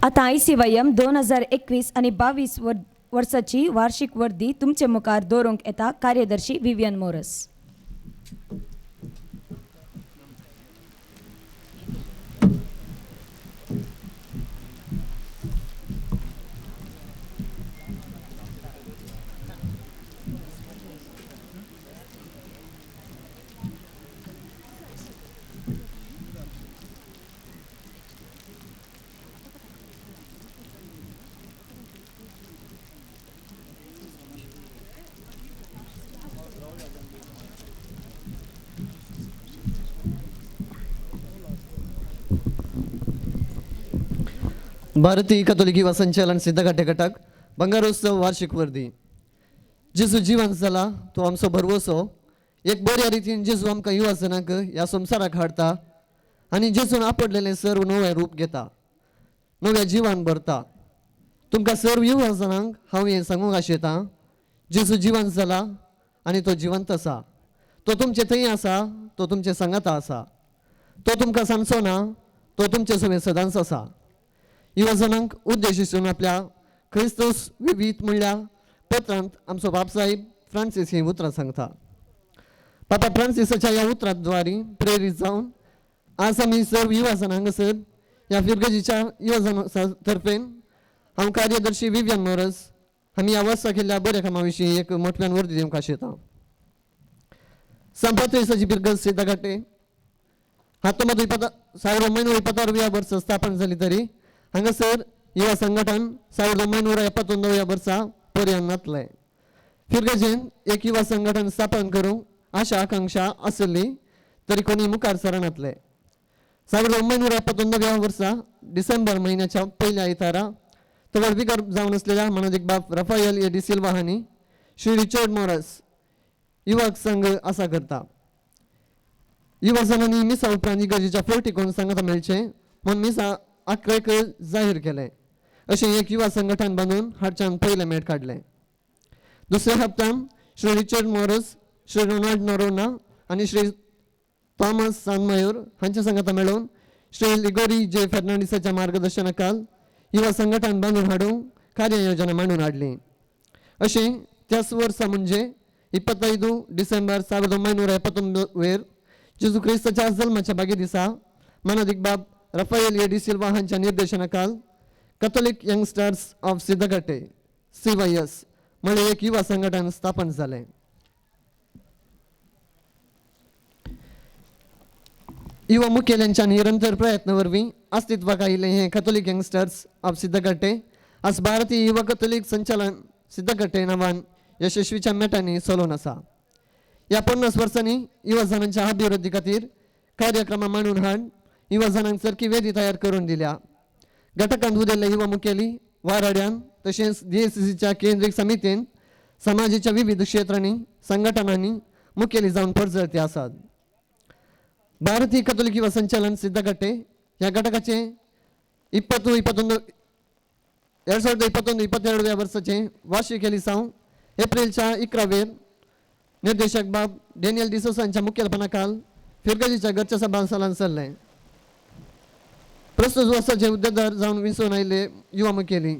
आता ICYM 2021 आणि 22 वर्षाची वार्षिक वर्दी तुमचे मुखार दवरूंक येता कार्यदर्शी विवियन मोरस. भारतीय कॅथोलिक युवा संचलन सिद्धघाटे घटक बंगारोत्सव वार्षिक वर्दी. जेजू जिवंत जाला तो आमचो भरवोसो. एक बऱ्या रितीन जेजू आमकां युवा जनांक ह्या संवसाराक हाडटा आनी जेजून आपडलेलें सर्व नवें रूप घेता, नव्या जिवान भरता. तुमकां सर्व युवा जनांक हांव हें सांगूंक आशेतां, जेजू जिवंत जाला आनी तो जिवंत आसा. तो तुमचे थंय आसा, तो तुमचे सांगाता आसा. तो तुमकां सांगचो ना, तो तुमचे सगळे सदांच आसा. युवा जनांक उद्देशिसून आपल्या क्रिस्तोस विवीत म्हणल्या पत्रांत आमचो बापसाहेब फ्रांसीस ही उतरां सांगता. पापा फ्रांसिसाच्या ह्या उतरांद्वारे प्रेरीत जावन आज आमी सर्व युवा जनांगसर ह्या फिरगजीच्या युवा जना तर्फेन हांव कार्यदर्शी विवियन मोरस आमी ह्या वर्सा केल्ल्या बऱ्या कामा विशीं एक मोठ्यान वर्दी दिवंक आशेता. संपात्रेसाची फिरगज सिद्धघाटे 1926 वर्स स्थापन जाली तरी हांगासर युवा संघटन 1971 वर्सा पर्यंत नातलें. फिरगजेन एक युवा संघटन स्थापन करूंक आशा आकांक्षा आसली तरी कोणी मुखार सरनातले. 1971 वर्सा डिसेंबर म्हयन्याच्या पयल्या आयतारा तवळ विगर जावन आसलेल्या मानोदिक बाब रफायल ए डी सिल्वा हांणी श्री रिचर्ड मोरस युवक संघ आसा करता. युवा जनांनी मिसा उपरांत इगर्जेच्या फोर्टिकोन सांगाता मेळचे म्हूण मिसा 11 जाहीर केलें. अशें एक युवा संघटन बांदून हाडच्यान पयलें मेळ काडलें. दुसऱ्या हप्त्यान श्री रिचर्ड मोरस, श्री रोनाल्ड नोरोना आनी श्री थॉमस सानमयूर हांच्या सांगाता मेळून श्री लिगोरी जे फर्नांडिसाच्या मार्गदर्शनाखाल युवा संघटन बांदून हाडूंक कार्ययोजना मांडून हाडली. अशें त्याच वर्सा म्हणजे 25 डिसेंबर 1971 जेजू क्रिस्ताच्या जल्माच्या बागे दिसा मानोदिक बाब रफायल ए डी सिल्वा हांच्या निर्देशनाखाल कॅथोलिक यंगस्टर्स ऑफ सिद्धघाटे CYS म्हणून एक युवा संघटन स्थापन जालें. युवा मुखेल्यांच्या निरंतर प्रयत्न वरवीं अस्तित्वाक आयिल्लें हें कॅथोलिक यंगस्टर्स ऑफ सिद्धघाटे आज भारतीय युवा कॅथोलिक संचलन सिद्धघाटे नांवान यशस्वीच्या मेटांनी चलोवन आसा. ह्या 50 वर्सांनी युवा जनांच्या अभिवृद्धी खातीर कार्यक्रमां मांडून हाड युवा जनांक सारकी वेदी तयार करून दिल्या. घटकांत उदेल्ल्या युवा मुखेली वाराड्यान तशेंच DSCCच्या केंद्रीय समितीन समाजाच्या विविध क्षेत्रांनी संघटनांनी मुखेली जावन पडजळते आसात. भारतीय कॅथोलिक युवा संचलन सिद्धघाटे ह्या घटकाचे 2021-22 वर्साचे वार्षिक दिसांव एप्रिलच्या 11 निर्देशक बाब डेनियल डिसोसांच्या मुखेलपणाखाल फिरगजीच्या घरच्या सभास्थानांत सरलें. प्रस्तुत वर्साचे उद्देदर जावन विंचून आयिल्ले युवा मुखेली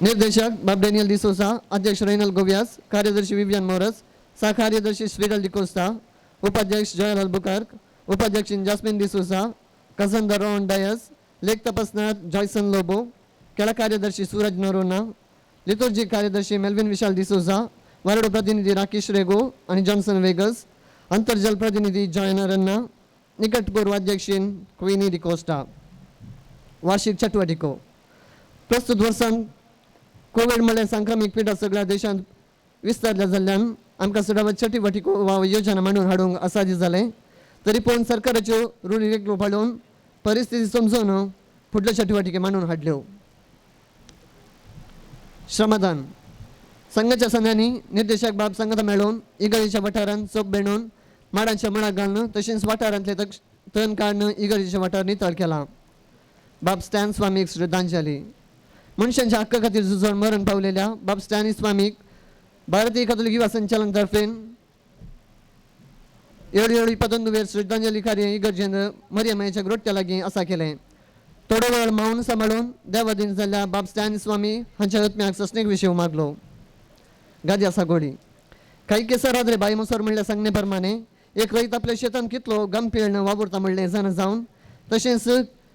निर्देशक बाब डेनियल डिसोसा, अध्यक्ष रेनल गोव्यास, कार्यदर्शी विवियन मोरस, सहकार्यदर्शी स्विडल डिकोस्टा, उपाध्यक्ष जोयल अल्बुकर्क, उपाध्यक्ष जास्मिन डिसोसा, कझन रॉन डायस, लेख तपासणार जॉयसन लोबो, केला कार्यदर्शी सूरज नोरोना, लिथुर्जी कार्यदर्शी मेल्विन विशाल डिसोसा, वारडो प्रतिनिधी राकेश रेगो आणि जॉन्सन वेगस, अंतर्जल प्रतिनिधी जॉयन रन्ना, निकटपूर्व अध्यक्षीन क्विनी डिकोस्टा. वार्षिक चटवटिको प्रस्तुत वर्सान कोविड म्हळ्यार संक्रमिक पिडा सगळ्या देशांत विस्तारल्या जाल्ल्यान आमकां सदांच चटवटिको वा योजना मांडून हाडूंक आसादी जालें. तरी पूण सरकाराच्यो रुढी रेखलो पाळून परिस्थिती समजून फुडल्यो चटवटिके मांडून हाडल्यो. श्रमदान संघाच्या संघांनी निर्देशक बाब सांगाता मेळून इगर्जेच्या वाठारांत चोप बेणून माडांच्या मुळाक घालणं तशेंच वाठारांतले तण काडणं इगर्जेचे वाठार नितळ केला. बाब स्टॅन स्वामीक श्रद्धांजली. मनशांच्या हक्का खातीर झुजून मरण पावलेल्या बाब स्टॅनी स्वामीक भारतीय कॅथोलिक युवा संचलन तर्फेन 7 श्रद्धांजली कार्य इगर्जेन मरियमाच्या ग्रोट्या लागीं आसा केलें. थोडो वेळ मौन सांबाळून देवाधीन जाल्ल्या बाब स्टॅन स्वामी हांच्या आत्म्याक सस्नेक विशय मागलो. गाद्या सागोडी काही केसर आदरे बाई मुसोर म्हणल्या सांगणे प्रमाणे एक रैत आपल्या शेतान कितलो गमपेळनं वावुरता म्हणलें जाणं जावन तशेंच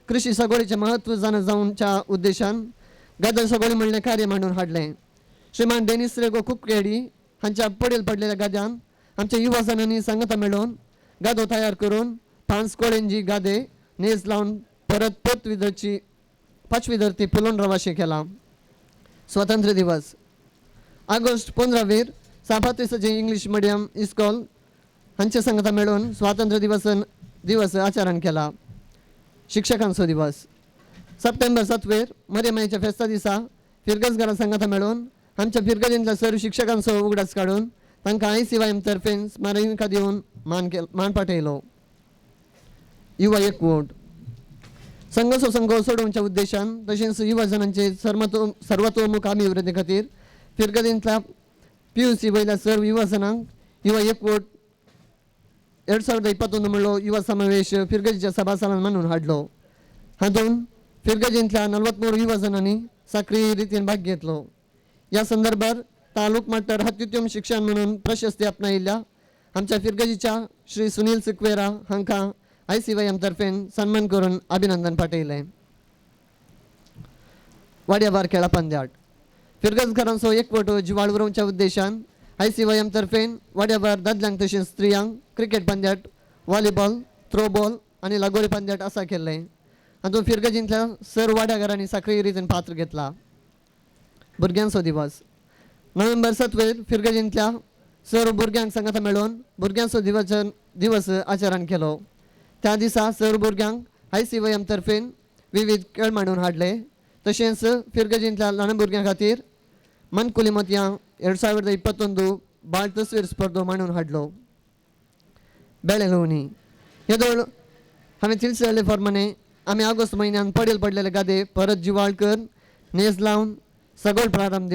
कृषी सागोडीचें महत्व जाणं जावनच्या उद्देशान गाद्या सागोडी म्हणलें कार्य मांडून हाडलें. श्रीमान डेनिस रेगो कुपकेडी हांच्या पडेल पडलेल्या गाद्यान आमच्या युवा जणांनी सांगता मेळोवन गादो तयार करून 5 कोळेंजी गादे नेज लावन परत पाचवी धरती फुलोवन रवाशे केला. स्वातंत्र्य दिवस ऑगस्ट 15 सापात्रिसाचे इंग्लिश मिडियम इस्कॉल हांचे सांगता मेळून स्वातंत्र्य दिवस आचरण केला. शिक्षकांचो दिवस सप्टेंबर 7 मरियमाईच्या फेस्ता दिसा फिरगजगारां सांगता मेळून आमच्या फिरगजींतल्या सर्व शिक्षकांचो उगडास काडून तांकां ICYM तर्फे स्मारका दिवन मान पाठयलो. युवा एकवट संघ सोडोवच्या उद्देशान तशेंच युवा जनांचे सर्वतोमुख अभिवृद्धी खातीर फिरगजींतल्या PUC वयल्या सर्व युवा जनांक युवा एकवट 2021 म्हणलो युवा समावेश फिरगजीच्या सभास्थानात मांडून हाडलो. हातूंत फिरगजींतल्या 43 युवा जनांनी सक्रिय रितीन भाग घेतलो. या संदर्भात तालूक मट्टार अत्युत्तम शिक्षण म्हणून प्रशस्ती आपणायिल्ल्या आमच्या फिरगजीच्या श्री सुनील सिक्वेरा हांकां ICYM तर्फे सन्मान करून अभिनंदन पाठयलें. वाड्यावार खेळा पंद्याट फिरगजकारांचो एकवट जिवाळ उरोवच्या उद्देशान ICYM तर्फे वाड्यावार दादल्यांक तशेंच स्त्रियांक क्रिकेट पंद्याट व्हॉलीबॉल थ्रोबॉल आनी लगोरी पंद्याट आसा केल्लें. हातूंत फिरगजींतल्या सर्व वाड्यागारांनी सक्रिय रितीन पात्र घेतला. भुरग्यांचो दिवस नोव्हेंबर 7 फिरगजींतल्या सर्व भुरग्यांक सांगता मेळून भुरग्यांचो दिवस आचरण केलो. त्या दिसा सर्व भुरग्यांक ICYM तर्फे विविध खेळ मांडून हाडले. तशेंच फिरगजींतल्या ल्हान भुरग्यां खातीर मनकुली मोतयां 2021 बाळ तस्वीर स्पर्धो मांडून हाडलो. बेळे लोवणी हे दोळ हांवें तिळसले प्रमाणे आमी ऑगस्ट म्हयन्यान पडलेले गादे परत जिवाळ कर नेज लावन सगळेक प्रारंभ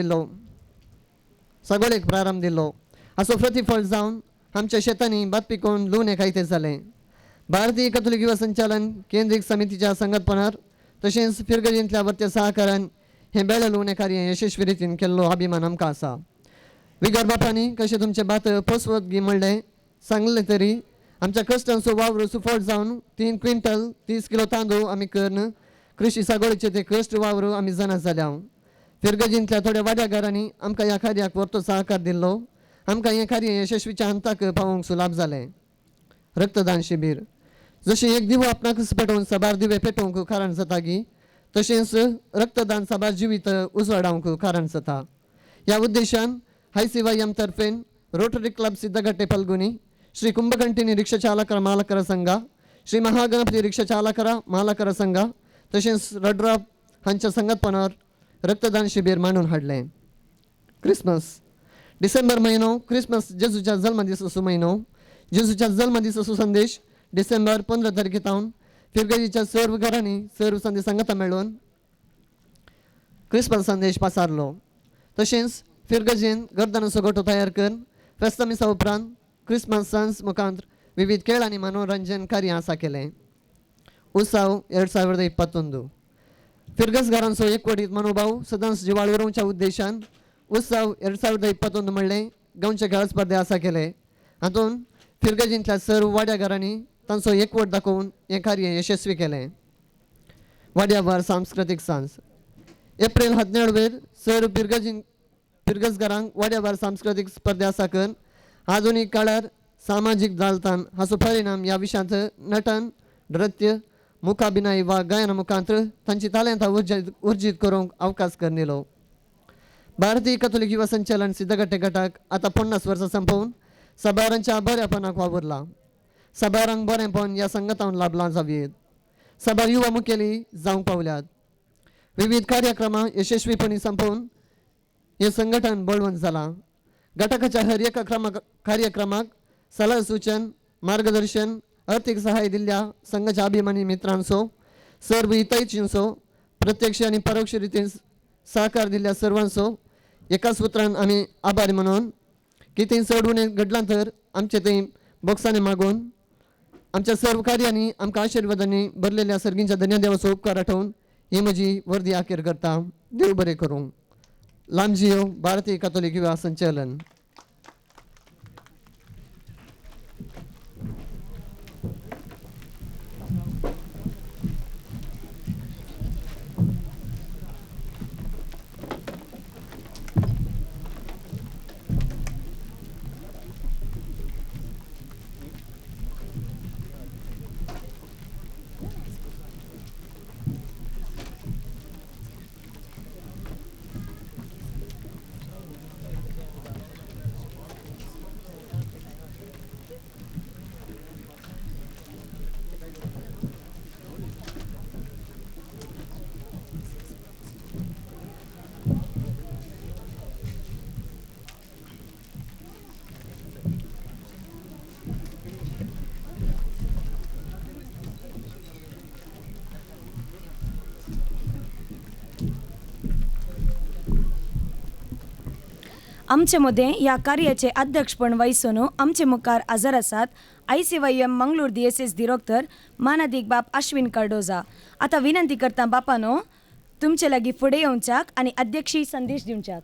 दिल्लो. हाचो प्रतिफळ जावन आमच्या शेतांनी भात पिकोवन लुवणे खायते जालें. भारतीय कथोलिक युवा संचालन केंद्रीय समितीच्या संघटपणार तशेंच फिरगजींतल्या वर्त्या सहकारान हे बेळे लुवणे कार्य यशस्वी रितीन केल्लो अभिमान आमकां आसा. विगर बापांनी कशें तुमचे भात पोसवत गी म्हणलें सांगलें तरी आमच्या कश्टांचो वावर सुफळ जावन 3 क्विंटल 30 किलो तांदूळ आमी करून कृषी सागोडीचे ते कश्ट वावर आमी जाणा जाल्या. फिरगजींतल्या थोड्या वाड्यागारांनी आमकां ह्या कार्याक व्हरतो सहकार दिल्लो. आमकां हें कार्य यशस्वीच्या अंताक पावोवंक सुलाभ जालें. रक्तदान शिबीर जशें एक दिवो आपणाकच पेटोवन साबार दिवे पेटोवंक कारण जाता गी तशेंच रक्तदान साबार जिवीत उजवाडावंक कारण जाता. ह्या उद्देशान ICYM तर्फे रोटरी क्लब सिद्धगट्टे फाल्गुनी श्री कुंभकंटिनी रिक्षा चालकरा मालकरा संघ श्री महागणपती रिक्षा चालकरा मालकरा संघ तशेंच रड्रॉप हांच्या संगतपणावर रक्तदान शिबीर मांडून हाडलें. क्रिसमस डिसेंबर म्हयनो क्रिसमस जेजूच्या जल्मदिसाचो म्हयनो. जेजूच्या जल्मदिसाचो संदेश डिसेंबर 15 तारखेतावन फिरगजीच्या सर्व घरांनी सर्व संदेश सांगता मेळून क्रिसमस संदेश पासारलो. तशेंच फिरगजीन गर्दनाचो गोठो तयार करून फेस्ता मिसा उपरांत क्रिसमस सन्स मुखांत विविध खेळ आनी मनोरंजन कार्य आसा केलें. उत्सव 2021 फिरगजगारांचो एकवटीत मनोभाव सदांच जिवाळ उरोवच्या उद्देशान उत्सव 2021 म्हणलें गांवचे खेळ स्पर्धे आसा केले. हातूंत फिरगजींतल्या सर्व वाड्यागारांनी तांचो एकवट दाखोवन हें कार्य यशस्वी केलें. वाड्यावार सांस्कृतीक सांज एप्रिल 17 सर्व फिरगजगारांक वाड्यावार सांस्कृतीक स्पर्धे आसा करून आधुनीक काळार सामाजीक जालतान हाचो परिणाम ह्या विशयांत नटन नृत्य मुखाभिनय वा गायना मुखांत्र तांची तालंतां उर्जीत करूंक अवकाश करनिलो. भारतीय कथोलिक युवा संचालन सिद्धगट्टे गटाक आतां 50 वर्सां संपवून सभारांच्या बऱ्यापणाक वावुरला. सभारांक बरेंपण ह्या संगतान लाभलां जावयेत. सभार युवा मुखेली जावंक पावल्यात. विविध कार्यक्रमां यशस्वीपणी संपवून हे संघटन बळवंत जालां. घटकाच्या हर एका कार्यक्रमाक सल्ला सूचन मार्गदर्शन आर्थीक सहाय्य दिल्ल्या संघाच्या अभिमानी मित्रांचो सर्व हितैषींचो प्रत्यक्ष आनी परोक्ष रितीन सहकार दिल्ल्या सर्वांचो एका सुत्रान आमी आभारी म्हणून कितें चड उणें घडलां तर आमचे थंय बॉक्सांनी मागून आमच्या सर्व कार्यांनी आमकां आशिर्वादांनी भरलेल्या सर्गींच्या धन्य देवाचो उपकार आठवून ही म्हजी वर्दी आखेर करता. देव बरें करूं. लांबजियो भारतीय कातोलीक विवाह संचलन. आमचे मध्ये या कार्याचे अध्यक्षपण वहिसून आमचे मुखार हजर आसात ICYM मंगळूर DSS डिरेक्टर मानाधिक बाप अश्विन कार्डोजा. आता विनंती करता बापानो तुमचे लागी फुडें येवच्याक आणि अध्यक्षी संदेश दिवच्याक.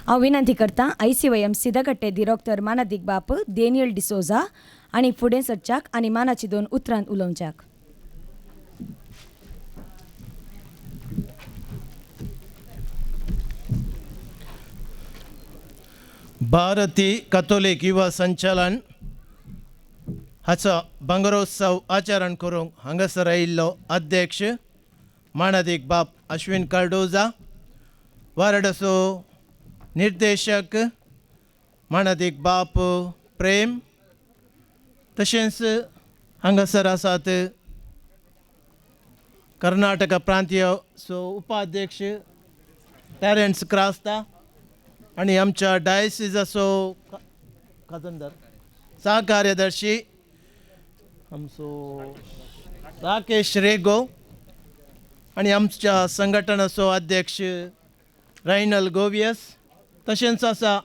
हांव विनंती करता ICYM सिद्धकट्टे डिरेक्टर मानाधिक बाप डेनियल डिसोजा आणि फुडें सरच्याक आणि मानाची 2 उतरांत उलोवच्याक. भारतीय कातोलीक युवा संचलन हाचो भांगरोत्सव आचरण करूंक हांगासर आयिल्लो अध्यक्ष मानाधिक बाप अश्विन कार्डोजा, वारडसो निर्देशक मानाधिक बाप प्रेम, तशेंच हांगासर आसात कर्नाटका प्रांतीय उपाध्यक्ष टॅरन्स क्रास्ता आणि आमच्या डायसिसाचो खाजनदार सहकार्यदर्शी आमचो राकेश रेगो आणि आमच्या संघटनाचो अध्यक्ष रायनल गोवियस, तशेंच आसा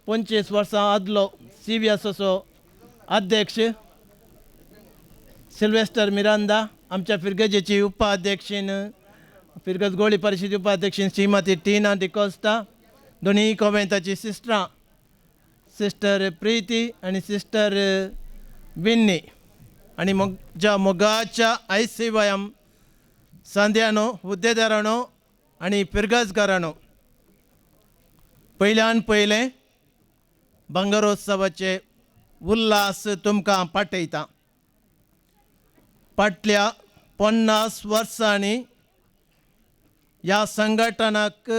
25 वर्सां आदलो CVSचो अध्यक्ष सिल्वेस्टर मिरांदा, आमच्या फिरगजेची उपाध्यक्षीण फिरगज गोळी परिशद उपाध्यक्षीण श्रीमती टीना डिकोस्टा, दोन्ही कॉवेंताची सिस्टरां सिस्टर प्रीती आणि सिस्टर विन्नी, आणि मोगाच्या ICYM सांद्यानो हुद्देदारानो आणि फिरगजकारानो, पयल्यान पयलें भांगरोत्सवाचे उल्हास तुमकां पाठयता. फाटल्या 50 वर्सांनी ह्या संघटनाक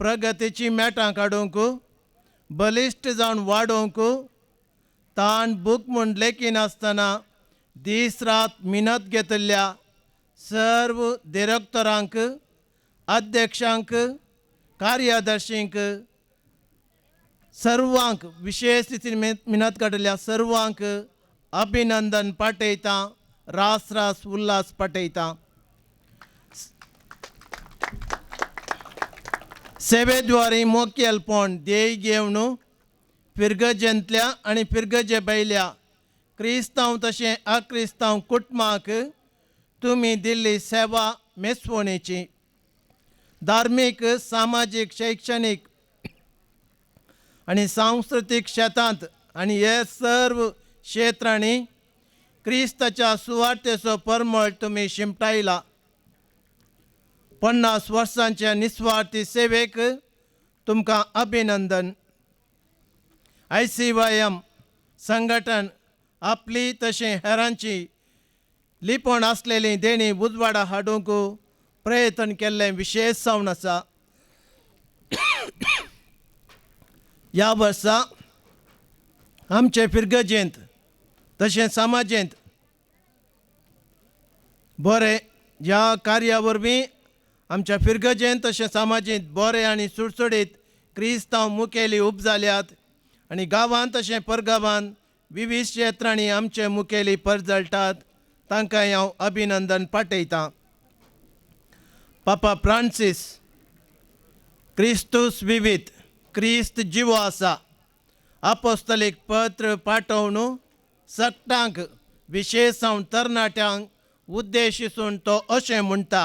प्रगतीची मेटां काडूंक, बलिश्ट जावन वाडोवंक ताण बूक म्हूण लेखी नासतना दीस रात मिनत घेतिल्ल्या सर्व डिरेक्टरांक, अध्यक्षांक, कार्यदर्शींक, सर्वांक विशेष रितीन मिनत काडिल्ल्या सर्वांक अभिनंदन पाठयता, रास रास उल्हास पाठयता. सेवेद्वारी मोखेलपण ध्येय घेवन फिरगजेंतल्या आणि फिरगजे भायल्या क्रिस्तांव तशें अक्रिस्तांव कुटुंबाक तुमी दिल्ली सेवा मेसवणेची धार्मीक, सामाजीक, शैक्षणीक आणि सांस्कृतीक क्षेत्रांत आणि हे सर्व क्षेत्रांनी क्रिस्ताच्या सुवार्थेचो परमळ तुमी शिमटायला. 50 वर्सांच्या निस्वार्थी सेवेक तुमकां अभिनंदन. ICYM संघटन आपली तशें हेरांची लिपण आसलेली देणी उजवाडा हाडूंक प्रयत्न केल्लें विशेश जावन आसा. ह्या वर्सा आमचे फिरगजेंत तशें समाजेंत बरें ह्या कार्या वरवीं आमच्या फिरगजेंत तशें समाजींत बरें आनी सुटसुडीत क्रिस्तांव मुखेली उब जाल्यात आनी गांवांत तशें परगांवांत विविध क्षेत्रांनी आमचे मुखेली परजळटात. तांकां हांव अभिनंदन पाठयतां. पापा फ्रांसीस क्रिस्तूस विवीत क्रिस्त जिवो आसा. अपोस्तलीक पत्र पाठवून सकटांक विशेष जावन तरणाट्यांक उद्देशिसून तो अशें म्हणटा,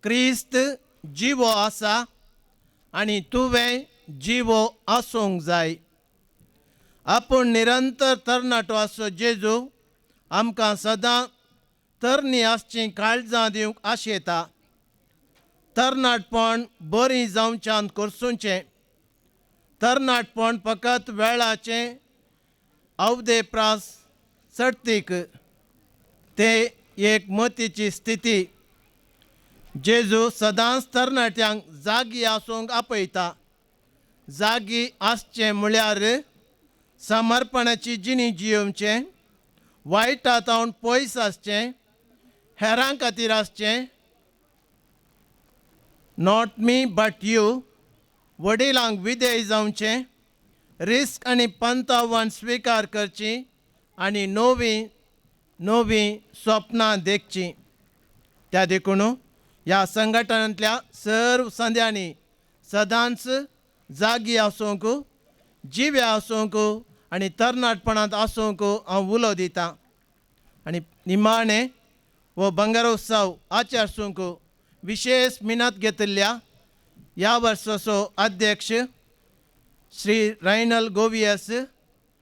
क्रिस्त जिवो आसा आनी तुवें जिवो आसूंक जाय. आपूण निरंतर तरणाटो आसो जेजू आमकां सदां तरणी आसची काळजां दिवंक आशेता. तरणाटपण बरीं जावच्यान करसूचें. तरणाटपण फकत वेळाचें अवदेप्रास सर्तीक ते एक मतीची स्थिती. जेजू सदांच तरणाट्यांक जागी आसूंक आपयता. जागी आसचें म्हळ्यार समर्पणाची जिणी जियोवचें, वायटांतावन पयस आसचें, हेरां खातीर आसचें, नॉट मी बट यू, वडिलांक विधेय जावचें, रिस्क आनी पंतावण स्विकार करची आनी नवीं नवीं स्वप्नां देखचीं. त्या देखून ह्या संघटनांतल्या सर्व संद्यांनी सदांच जागी आसूंक, जिवे आसूंक आनी तरणाटपणांत आसूंक हांव उलो दितां. आनी निमाणें वो बंगरोत्सव आचरसूंक विशेष मिनत घेतिल्ल्या ह्या वर्साचो अध्यक्ष श्री रायनल गोवियस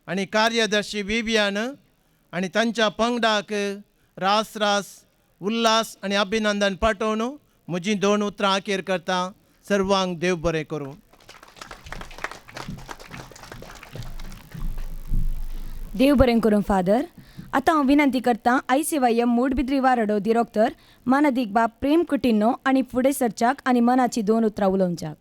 आनी कार्यदर्शी विवियन आनी तांच्या पंगडाक रास रास उल्हास आनी अभिनंदन पाठोवन म्हजीं 2 उतरां अखेर करता. सर्वांक देव बरें करूं. देव बरें करूं फादर. आतां हांव विनंती करतां ICYM मूडबिद्री वारडो दिरोक्तर मानदीक बाब प्रेम कुटिन्नो आनी फुडें सरच्याक आनी मनाची 2 उतरां उलोवच्याक.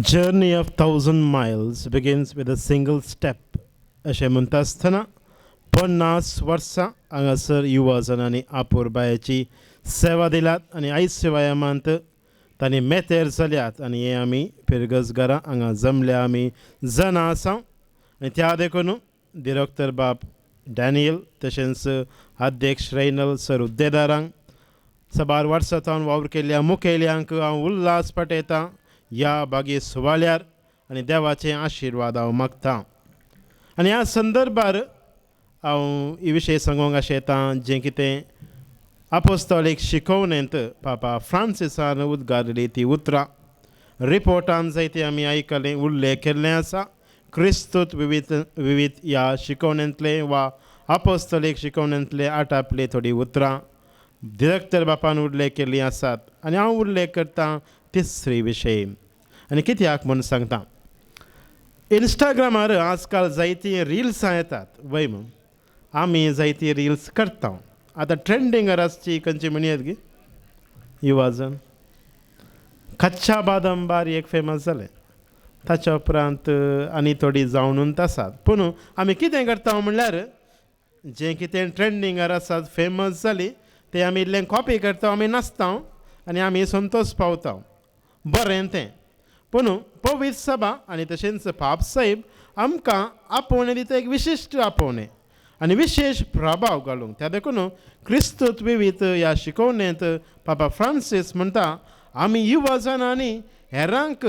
Journey of 1,000 miles begins with a single step. अशें म्हणटा आसतना 50 वर्सां हांगासर युवा जनांनी आपुरबायेची सेवा दिल्यात आनी ICYMांत तांणी मेतेर जाल्यात आनी हे आमी पिरगसगारां हांगा जमल्या आमी जाणा आसा. आनी त्या देखून दिरोक्तर बाब डॅनियल तशेंच अध्यक्ष रेनल सर हुद्देदारांक साबार वर्सां सावन वावर केल्ल्या मुखेल्यांक हांव उल्हास पटयतां ह्या बागे सुवाळ्यार आनी देवाचे आशिर्वाद हांव मागतां. आनी ह्या संदर्भार हांव ही विशय सांगूंक आशेतां जें कितें अपोस्तोलीक शिकवणेंत पापा फ्रांसिसान उद्गारली ती उतरां रिपोर्टान जायते आमी आयकलें उल्लेख केल्लें आसा. क्रिस्तूत विविध ह्या शिकवणेंतले वा अपोस्तोलीक शिकवणेंतले आटापले थोडी उतरां दिरोक्तर बापान उल्लेख केल्लीं आसात आनी हांव उल्लेख करतां तिसरी विशय. आनी कित्याक म्हूण सांगता, इंस्टाग्रामार आजकाल जायतीं रिल्सां येतात. वय म्हूण आमी जायतीं रिल्स करता. आतां ट्रेंडिंगार आसची खंयची म्हणयात गे युवाजन कच्चा बादाम बारी एक फेमस जालें. ताच्या उपरांत आनी थोडी जावनूच आसात. पूण आमी कितें करता म्हणल्यार जें कितें ट्रेंडिंगार आसात फेमस जाली तें आमी इल्लें कॉपी करता, आमी नाचता आनी आमी संतोश पावता. बरें तें. पूण पवित्र सभा आनी तशेंच पाप साहेब आमकां आपोवणें दिता एक विशिश्ट आपोवणें आनी विशेश प्रभाव घालूंक. त्या देखून क्रिस्तूत विविध ह्या शिकवणेंत पापा फ्रांसीस म्हणटा आमी युवा जनांनी हेरांक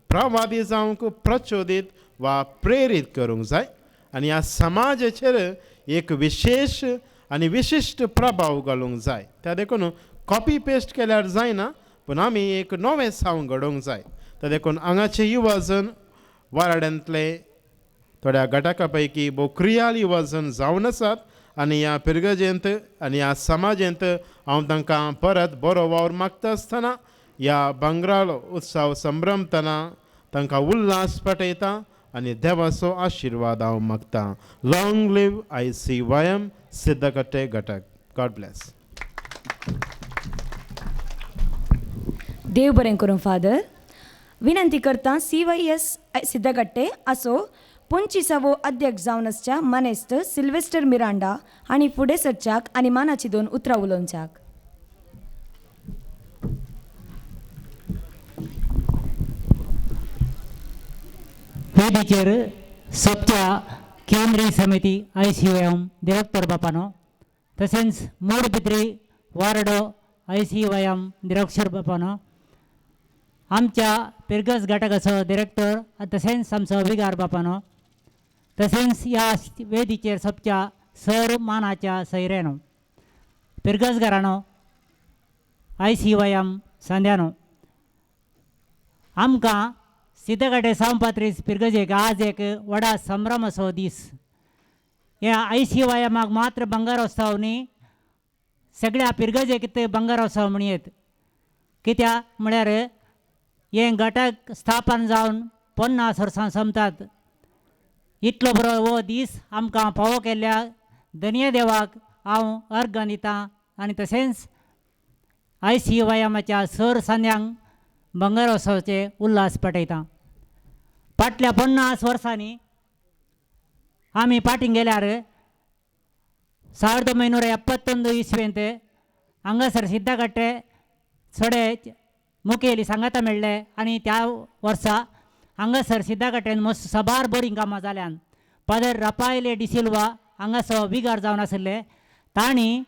प्रभावी जावंक प्रचोदीत वा प्रेरीत करूंक जाय आनी ह्या समाजाचेर एक विशेश आनी विशिश्ट प्रभाव घालूंक जाय. त्या देखून कॉपी पेस्ट केल्यार जायना, पूण आमी एक नवें साव घडोवंक जाय. त्या देखून हांगाचे युवा जन वाराड्यांतले थोड्या गटाका पैकी भोव क्रियाल युवा जन जावन आसात आनी ह्या पिरगजेंत आनी ह्या समाजेंत हांव तांकां परत बरो वावर मागता आसतना ह्या बंगरालो उत्सव संभ्रमतना तांकां उल्हास पटयता आनी देवाचो आशिर्वाद हांव मागतां. लॉंग लिव ICYM सिद्धकट्टे घटक. God bless. देव बरें करूं फादर. विनंती करता CYS सिद्धगट्टे असो 25वो अध्यक्ष जावन आसच्या मनेस्त सिल्वेस्टर मिरांडा हांणी फुडें सरच्याक आनी मानाची 2 उतरां उलोवच्याक. वेदिकेर सप्त्या केंद्रीय समिती ICYM दिरोक्तर बापानो तशेंच मूडबिद्री वार्डो ICYM निरक्षर बापानो आमच्या पिरगस घटकाचो डिरेक्टर तशेंच आमचो विगार बापानो तशेंच ह्या वेदीचेर सोबच्या सर मानाच्या सैरेनो पिरगस घराणो ICYM सांद्यानो आमकां सिद्धघाटे सांपात्रीस पिरगजेक आज एक व्हडा संभ्रमाचो दीस. ह्या ICYMाक मात्र बंगारोत्सव न्ही, सगळ्या पिरगजेक ते बंगारोत्सव म्हणयेत. कित्याक म्हळ्यार हे घटक स्थापन जावन 50 वर्सां संपतात. इतलो बरो हो दीस आमकां फावो केल्ल्या धन्य देवाक हांव अर्घ दितां आनी तशेंच ICYMच्या सर सांद्यांक बंगारोत्सवाचे उल्हास पटयतां. फाटल्या 50 वर्सांनी आमी फाटीं गेल्यार 1971 इसवेंत हांगासर सिद्धघाटे थोडे मुखेली सांगाता मेळ्ळे आनी त्या वर्सा हांगासर सिद्धघाटेन मस्त सबार बरीं कामां जाल्यान. फादर राफाएल डी सिल्वा हांगासर विगार जावन आशिल्ले, तांणी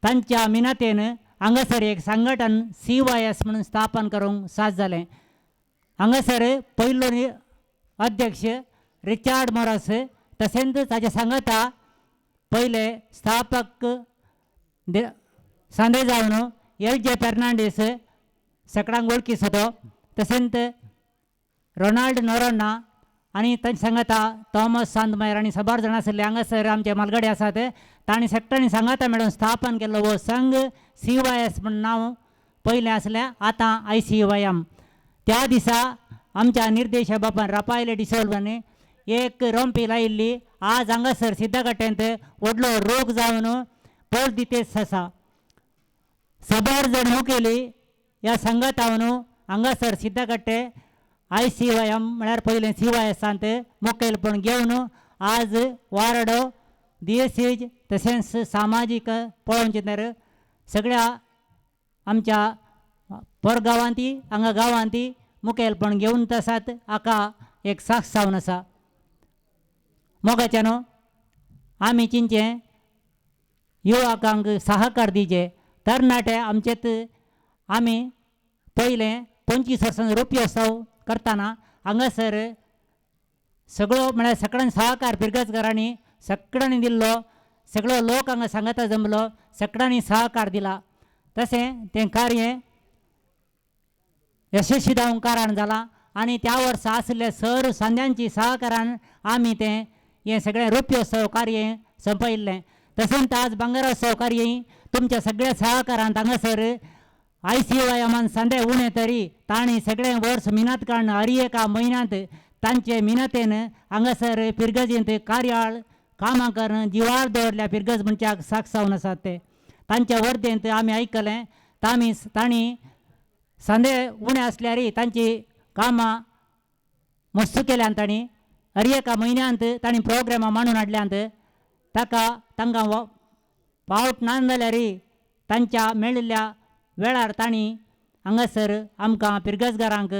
तांच्या मिनतेन हांगासर एक संघटन CYS म्हणून स्थापन करूंक साद जालें. हांगासर पयलो अध्यक्ष रिचार्ड मोरस तशेंच ताचे सांगाता पयले स्थापक सांदे जावन LJ फेर्नांडीस सगळ्यांक वळखीचो तो, तशेंच रोनाल्ड नोरोन्ना आनी तांचे सांगाता थॉमस सांदमायर आनी साबार जाण आशिल्ले. हांगासर आमचे मालगडे आसात, तांणी सगळ्यांनी सांगाता मेळून स्थापन केल्लो हो संघ CYS म्हणून नांव पयलें आसलें, आतां ICYM. त्या दिसा आमच्या निर्देशक बापान राफाएल डी सिल्वानी एक रोंपी लायिल्ली. आज हांगासर सिद्धघाट्यांत व्हडलो रोग जावन पोरदितेस आसा. साबार जण मुखेली ह्या संघातावन हांगासर सिद्धघाटे ICYM म्हळ्यार पयलें CYSांत मुखेलपण घेवन आज वार्डो DSH तशेंच सामाजीक पळोवचें चिंतल्यार सगळ्या आमच्या परगांवांती हांगा गांवांती मुखेलपण घेवन आसात. हाका एक साक्ष जावन आसा. मोगाच्यानो आमी चिंचें युवकांक सहकार दिचे. तरणाटे आमचेत आमी पयलें 25 वर्सांचो रुपयोत्सव करतना हांगासर सगळो म्हळ्यार सगळ्यांनी सहकार पिरगजकारांनी सगळ्यांनी दिल्लो, सगळो लोक हांगा सांगाता जमलो, सगळ्यांनी सहकार दिला. तशें तें कार्य यशस्वी जावंक कारण जालां आनी त्या वर्सा आशिल्ल्या सर सांद्यांची सहकारान आमी तें हें सगळें रुपयोत्सव कार्य संपयिल्लें. तशेंच आज बंगारोत्सव कार्य तुमच्या सगळ्या सहकारांत हांगासर ICYMान सांदे उणें तरी तांणी सगळें वर्स मिनत काडून हर एका म्हयन्यांत तांचे मिनतेन हांगासर पिरगजींत कार्याळ कामां करून जिवार दवरल्या पिरगज मनशाक साक्ष जावन आसात. ते तांच्या वर्देंत आमी आयकलें तांणी सांदे उणें आसल्यारय तांची कामां मस्त केल्यान तांणी हर एका म्हयन्यांत तांणी प्रोग्रामां मांडून हाडल्यांत. तांकां फावट ना जाल्यारय तांच्या मेळिल्ल्या वेळार तांणी हांगासर आमकां पिरगजकारांक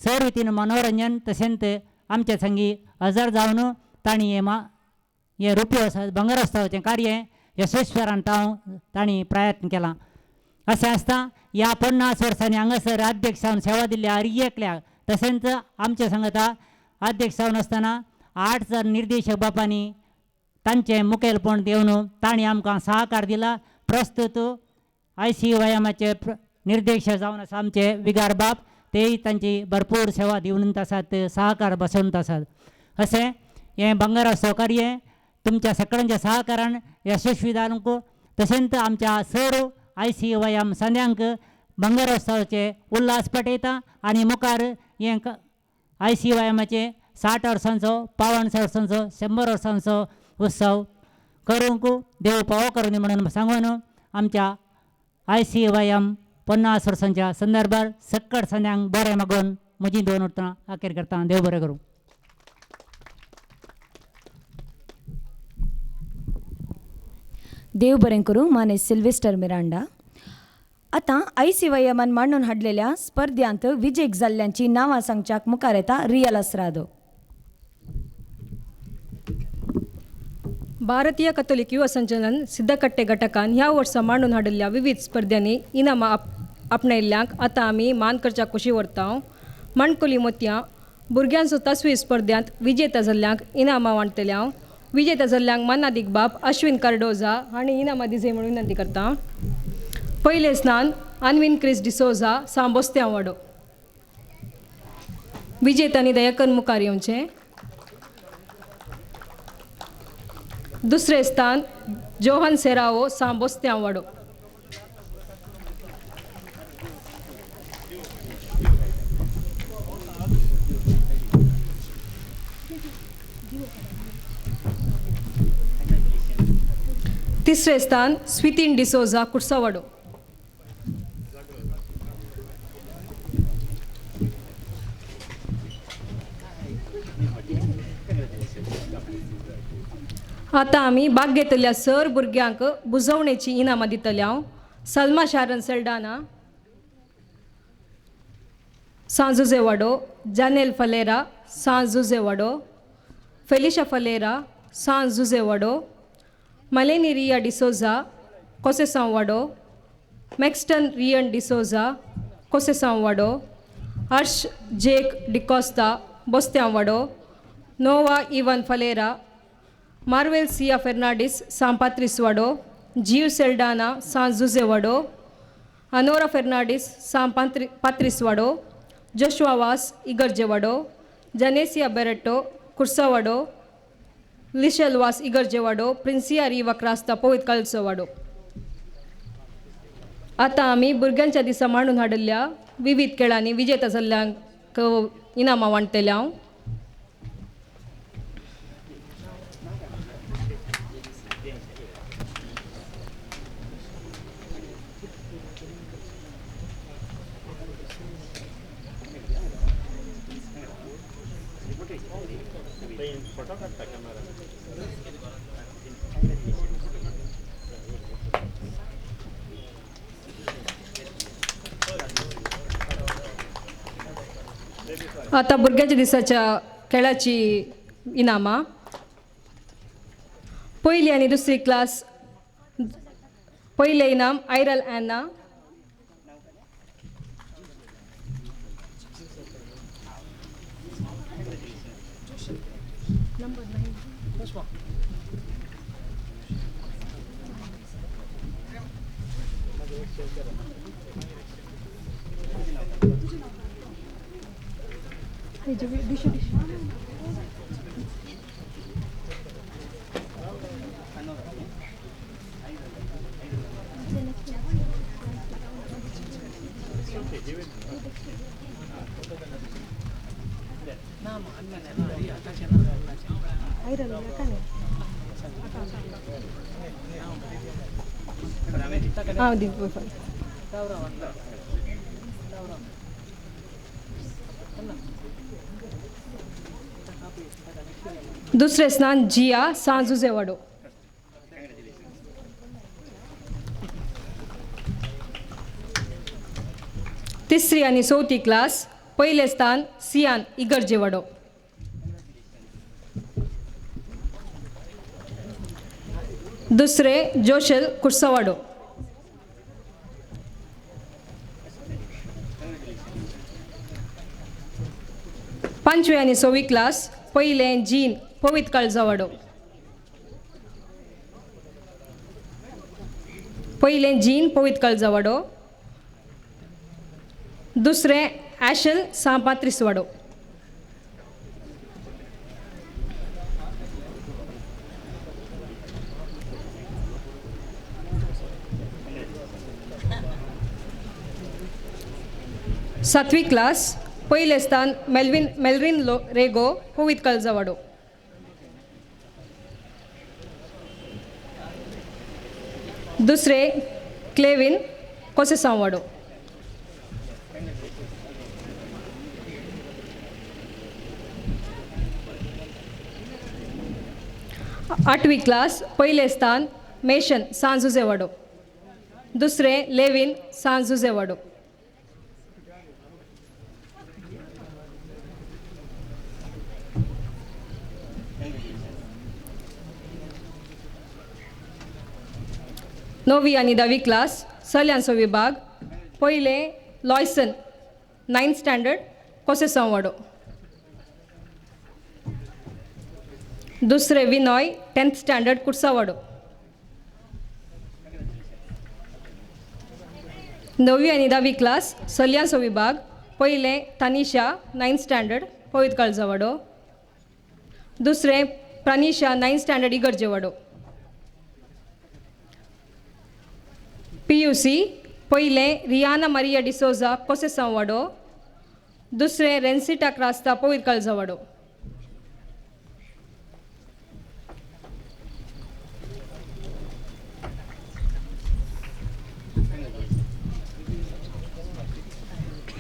सर रितीन मनोरंजन तशेंच आमचे संगी हजर जावन तांणी हे रुपयोत्सव बंगारोत्सवाचें कार्य यशस्वी तांणी प्रयत्न केला. अशें आसता ह्या 50 वर्सांनी हांगासर अध्यक्ष जावन सेवा दिल्ल्या हर एकल्याक तशेंच आमचे सांगता अध्यक्ष जावन आसतना 8 जण निर्देशक बापांनी तांचें मुखेलपण दिवन तांणी आमकां सहकार दिला. प्रस्तुत ICYMचे निर्देशक जावन आसा आमचे विगार बाप, तेय तांची भरपूर सेवा दिवन आसात, सहकार बसवून आसात. अशें हें बंगारोत्सव कार्य तुमच्या सगळ्यांच्या सहकारान यशस्वी जावंक तशेंच आमच्या सर ICYM सांद्यांक बंगारोत्सवाचे उल्हास पटयता आनी मुखार हें ICYMचे 60 वर्सांचो 52 वर्सांचो 100 वर्सांचो उत्सव करूंक देव फावो करूं म्हणून सांगून आमच्या ICYM 50 वर्सांच्या संदर्भार सक्कड सांद्यांक बरें मागून म्हजी 2 उतरां अखेर करता. देव बरें करूं. देव बरें करूं. माने सिल्वेस्टर मिरांडा. आतां ICYMन मांडून हाडलेल्या स्पर्धांत विजेक जाल्ल्यांची नांवां सांगच्याक मुखार येता रियल अस्रादो. भारतीय कॅथोलिक युवा संचलन सिद्धकट्टे घटकान ह्या वर्सा मांडून हाडिल्ल्या विविध स्पर्धांनी इनामां आपणायल्ल्यांक आतां आमी मान करच्या खोशी व्हरता. माणकुली मोतयां भुरग्यांचो तस्वीर स्पर्धांत विजेता जाल्ल्यांक इनामां वांटतले हांव. विजेता जाल्ल्यांक मानादीक बाब अश्विन कार्डोजा हांणी इनामां दिवचे म्हणून विनंती करता. पयले स्थान आन्विन क्रिस डिसोजा सांबोस्त्या वाडो. विजेत्यांनी दयाकन मुखार येवचें. दुसरे स्थान जोहन सेरावो सांबोस्त्या वाडो. तिसरे स्थान स्वितीन डिसोजा कुर्सावाडो. आतां आमी भाग घेतल्या सर भुरग्यांक बुजवणेची इनामां दितले हांव. सल्मा शारन सेल्डाना सांजुजे वाडो. जानेल फलेरा सांजुजे वाडो. फेलिशा फलेरा सांजुजे वाडो. मलेनी रिया डिसोजा कोसेसांव वाडो. मॅक्स्टन रियन डिसोजा कोसेसांव वाडो. हर्ष जेक डिकोस्ता बोस्त्यांव वाडो. नोवा इवन फलेरा. मार्वेल सिया फेर्नांडीस सांपात्रिस वाडो. जीव सेल्डाना सांजुजे वाडो. अनोरा फेर्नांडीस पात्रिस वाडो. जोशुआ वास इगर्जे वाडो. जनेसिया बेरेटो कुर्सा वाडो. लिशेल वास इगर्जे वाडो. प्रिन्सिया रिवा क्रास्ता पवित कळचो वाडो. आतां आमी भुरग्यांच्या दिसा मांडून हाडिल्ल्या विविध खेळांनी विजेता जाल्ल्यांक इनामां वांटतले हांव. आता भुरग्यांच्या दिसाच्या खेळाची इनामां. पयली आनी दुसरी क्लास. पयले इनाम आयरल एना. दुसरे स्थान जिया सांजुजे वाडो. तिसरी आणि चौथी क्लास. पहिले स्थान सियान इगर्जे वाडो. दुसरे जोशेल कुर्सावाडो. पांचवे आणि 6वी क्लास. पहिले जीन पवित काळजा वाडो. पहिले जीन पवित काळजा वाडो. दुसरे ॲशल सांपात्रिस वाडो. सातवी क्लास. पहिले स्थान मेलरिन रेगो पवित काळजा वाडो. दुसरे क्लेविन कोसेसांव वाडो. आठवी क्लास. पहिले स्थान मेशन सांजुजे वाडो. दुसरे लेविन सांजुजे वाडो. 9वी आणि 10वी क्लास चल्यांचो विभाग. पहिले लॉयसन 9th स्टँडर्ड कोसेसांव वाडो. दुसरे विनय 10th स्टँडर्ड कुर्सावाडो. 9वी आणि 10वी क्लास चलयांचो विभाग. पहिले तानिशा 9th स्टँडर्ड पवित काळजावाडो. दुसरे प्रानिशा 9th स्टँडर्ड इगर्जेवाडो. PUC पहिले रियाना मारिया डिसोजा कोसेसांव वाडो. दुसरे रेन्सिटा क्रास्ता पवित काळजावाडो.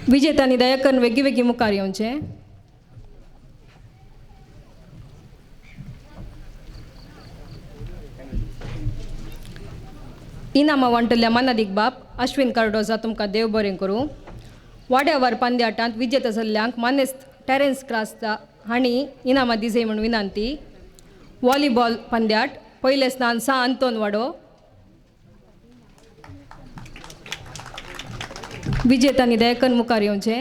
विजेत्यांनी दया करून वेगळी मुखार येवचे. इनामां वांटल्या मानादीक बाप अश्विन कार्डोजा तुमकां देव बरें करूं. वाड्यावर पंद्याटांत विजेता जाल्ल्यांक मानेस्त टेरेन्स क्रास्ता हांणी इनामां दिजे म्हूण विनंती. व्हॉलीबॉल पंद्याट पयले स्थान सा आंतोन वाडो. विजेत्यांनी दयाकन मुखार येवचे.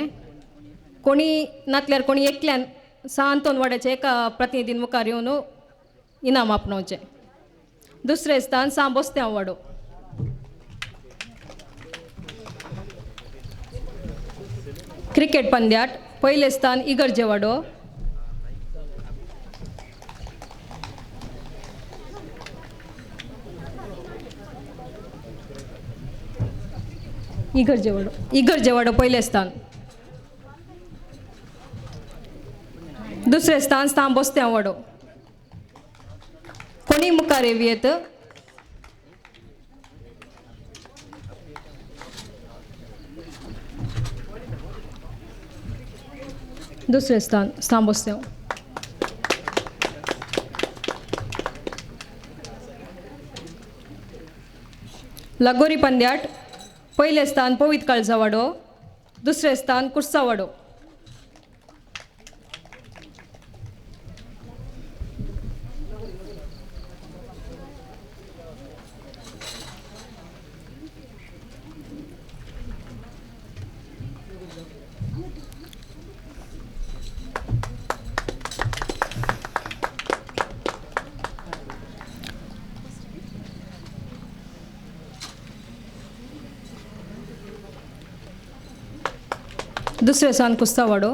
कोणी नातल्यार कोणी एकल्यान सा आंतोन वाड्याचे एका प्रतिनिधीन मुखार येवन इनाम आपणावचें. दुसरें स्थान सा बोस्त्यांव वाडो. क्रिकेट पंद्याट पयले स्थान इगर्जे वाडो. इगर्जेवाडो पहिले स्थान. दुसरे स्थान स्थान बोस्त्यांव वाडो. कोणी मुखार येवियेत. दुसरे स्थान स्थान बोस्त्यांव. लगोरी पंद्याट पहिले स्थान पवित काळजावाडो. दुसरे स्थान कुर्सावाडो. दुसरे स्थान कुस्तावाडो.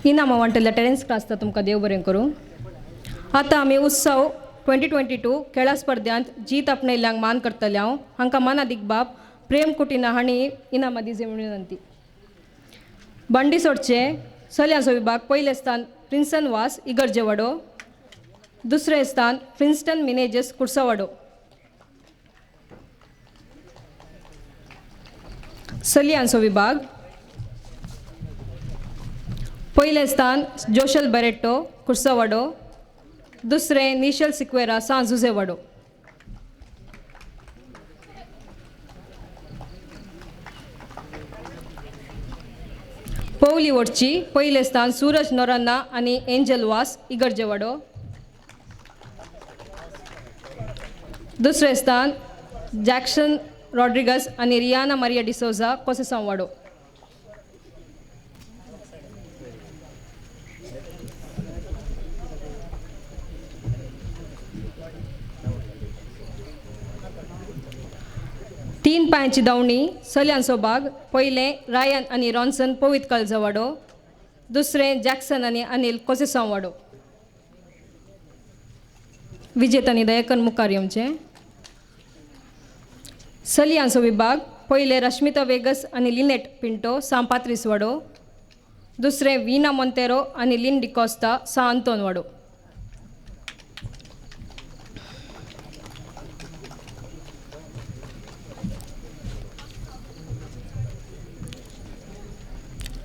इनामां वांटल्या टेरेन्स क्रास्ता तुमकां देव बरें करूं. आतां आमी उत्सव 2022 खेळा स्पर्धांत जीत आपणयल्ल्यांक मान करतले. हांकां मानादीक बाब प्रेम कुटिना हांणी इनामां दिजे म्हणून विनंती. बंडी सोडचे चलयांचो विभाग. पयले स्थान प्रिन्सन वास इगर्जेवाडो. दुसरे स्थान प्रिन्स्टन मिनेजेस कुर्सावाडो. चलयांचो विभाग. पयले स्थान जोशल बेरेट्टो कुर्सावाडो. दुसरे निशल सिक्वेरा सान जुजेवाडो. पौली वोटची पहिले स्थान सूरज नोरान्ना आणि एंजल वास इगर्जेवाडो. दुसरे स्थान जॅक्सन रॉड्रिगस आणि रियाना मारिया डिसोजा कोसेसांव वाडो. तीन पांयांची धांवणी चलयांचो भाग. पयले रायन आणि रॉन्सन पवित काळजावाडो. दुसरे जॅक्सन आणि अनिल कोसेसांव वाडो. विजेत्यांनी दयाकन मुखार येवचे. चलयांचो विभाग. पयले रश्मिता वेगस आणि लिनेट पिंटो सा 35 वाडो. दुसरे वीना मोंतेरो आणि लिन डिकॉस्ता सा आंतोन वाडो.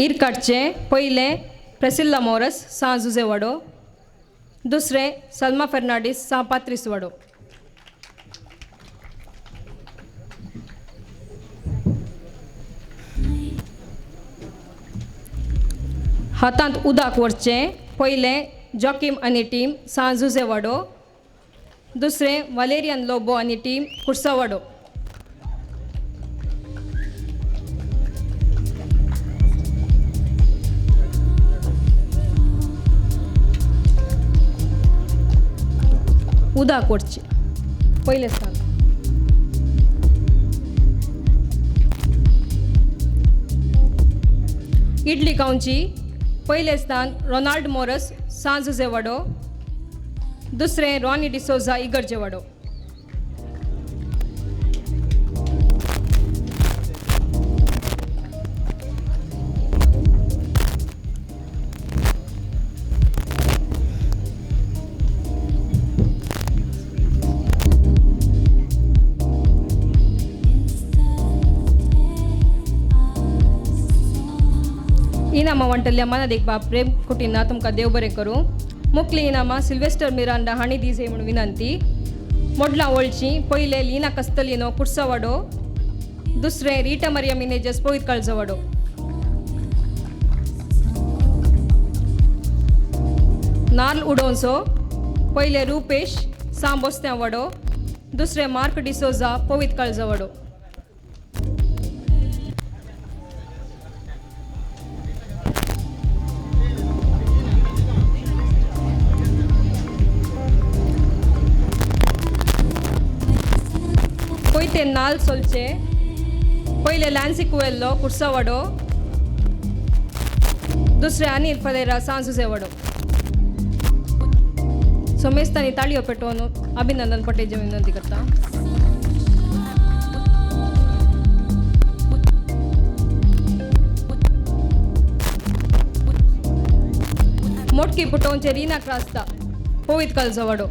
इरकाटचे पयले प्रेसिल्ला मोरस सा जुजेवाडो. दुसरे सल्मा फेर्नांडीस सा 35 वाडो. हातांत उदक व्हरचें. पयलें जॉकीम आनी टीम सान जुजे वाडो. दुसरें वालेरियन लोबो आनी टीम कुर्सा वाडो. उदक व्हरचें पयलें स्थान. इडली कावंची पयलें स्थान रोनाल्ड मोरस सान जुजे वाडो. दुसरें रॉनी डिसोजा इगर्जे वाडो. इनामां वांटल्ल्या मानादेक बाब प्रेम कुटीना तुमकां देव बरें करूं. मुखली इनामां सिल्वेस्टर मिरांडा हांणी दिजे म्हणून विनंती. मोडला वळची पयलें लिना कस्तलिनो कुर्सा वाडो. दुसरें रिटा मरिया मिनेजस पवित काळजो वाडो. नाल्ल उडोवचो पयलें रुपेश सांबोस्त्या वाडो. दुसरें मार्क डिसोजा पवित काळजो वाडो. ते नाल सोलचे पयले लॅन्सी कुवेल्लो कुर्सा वाडो. दुसरे अनिल फरेरा सांजुजे वाडो. सोमेस्तांनी ताळयो पेटोवन अभिनंदन पटेलचे विनंती करता. मोटकी पुटोवचे रीना क्रास्ता पवित काळजो वाडो.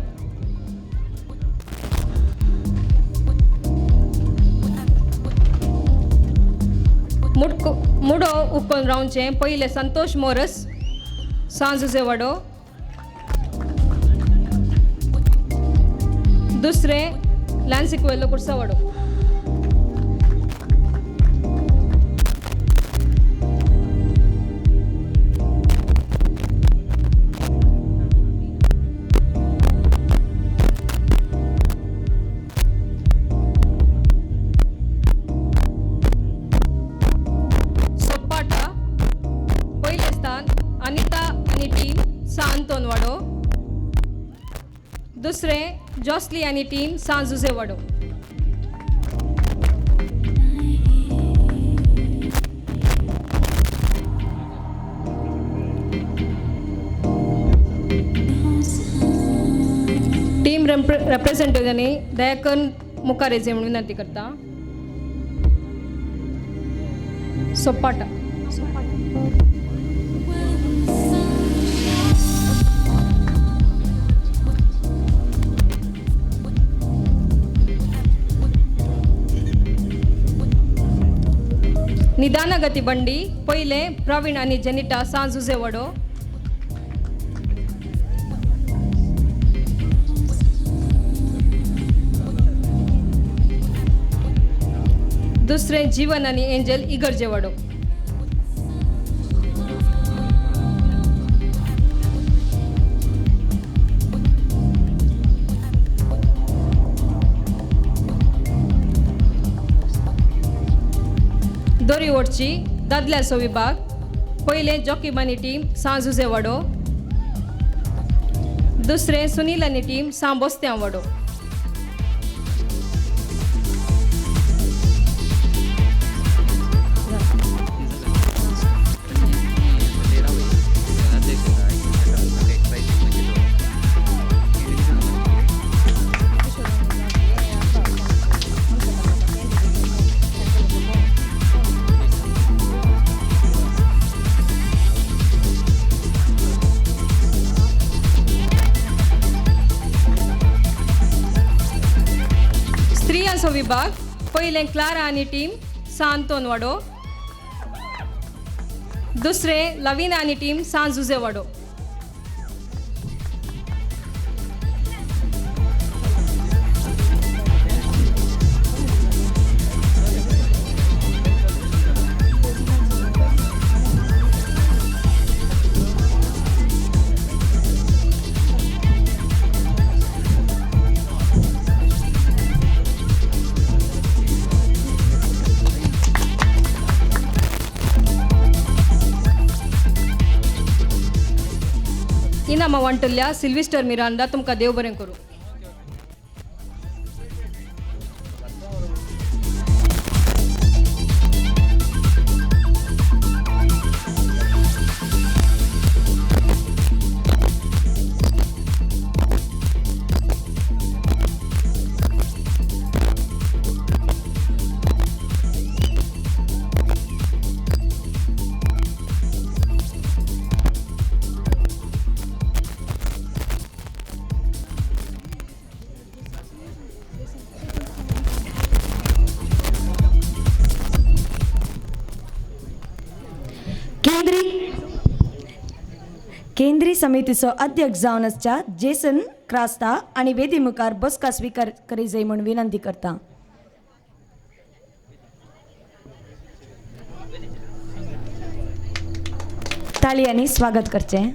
मुडो उकोन रावचे पयले संतोष मोरस सांजुजे वाडो. दुसरे लॅन्सी कुवेल्लो कुर्सा वाडो. दुसरे जॉस्ली आणि टीम सांजुजे वाडो. टीम रिप्रेझेंटेटिव्हांनी दयाकन मुखार येचे म्हणून विनंती करता. सोपाटा निदानगती बंडी पयले प्रवीण आणि जेनिटा सांजुजे वाडो. दुसरे जीवन आणि एंजल इगर्जे वाडो. दोरी ओडची दादल्याचो विभाग पयले जॉकीम आनी टीम सांजुजे वाडो. दुसरे सुनील आनी टीम सांबोस्त्या वाडो. स्त्रियांचो विभाग पयले क्लारा आनी टीम सांतोन वाडो. दुसरे लविना आनी टीम सांजुजे वाडो. इनामां वांटल्या सिल्विस्टर मिरांडा तुमकां देव बरें करूं. केंद्रीय समितीचो अध्यक्ष जावन आसच्या जेसन क्रास्ता आणि वेदी मुखार बसका स्वीकार करी जाय म्हूण विनंती करता. ताळयांनी स्वागत करचें.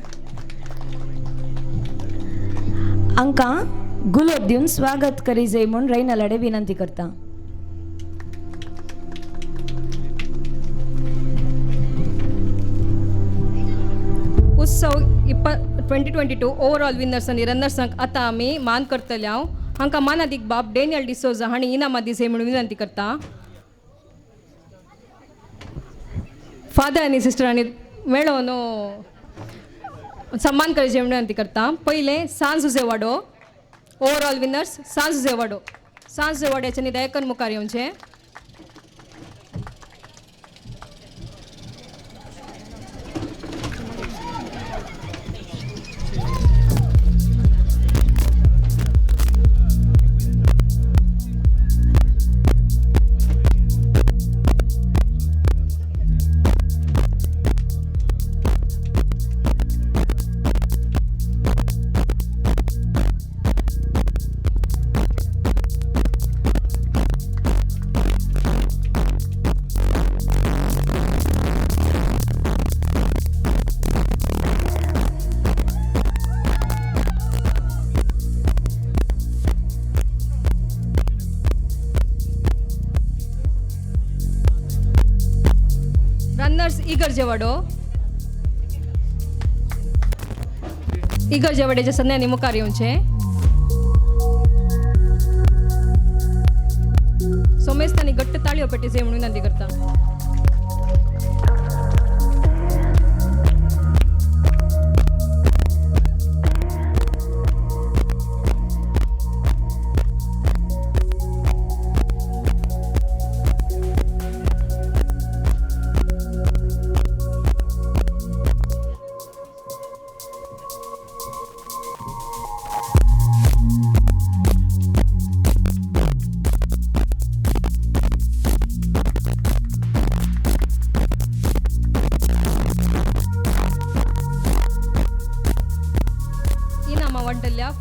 हांकां गुलाब दिवन स्वागत करी जाय म्हूण रैनालाडे विनंती करता. उत्सव 2022 ओवरऑल विनर्स आनी रनर्सांक आतां आमी मान करतले. हांकां मानादीक बाब डेनियल डिसोजा हांणी इनामां दिसे म्हणून विनंती करता. फादर आनी सिस्टरांनी मेळोन सन्मान करचें म्हणून विनंती करता. पयलें सांज जुजेवाडो ओवरऑल विनर्स सांज जुजेवाडो. सांज जुजेवाड्याच्यांनी दयाकन मुखार येवचें. रनर्स इगर्जेवाड्याच्या सन्यांनी मुखार येवचें. सोमेस्तांनी घट्ट ताळयो पेटीचे म्हणून विनंती करता.